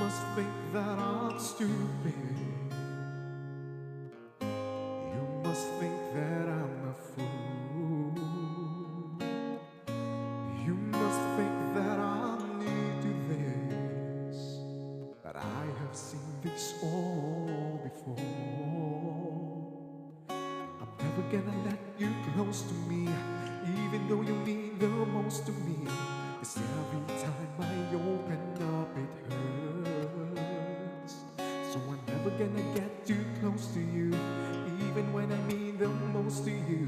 must think that I'm stupid. You must think that I'm a fool. You must think that I'm new to this, but I have seen this all before. I'm never gonna let you close to me, even though you mean the most to me. 'Cause every time I open up it hurts. So I'm never gonna get too close to you, even when I mean the most to you.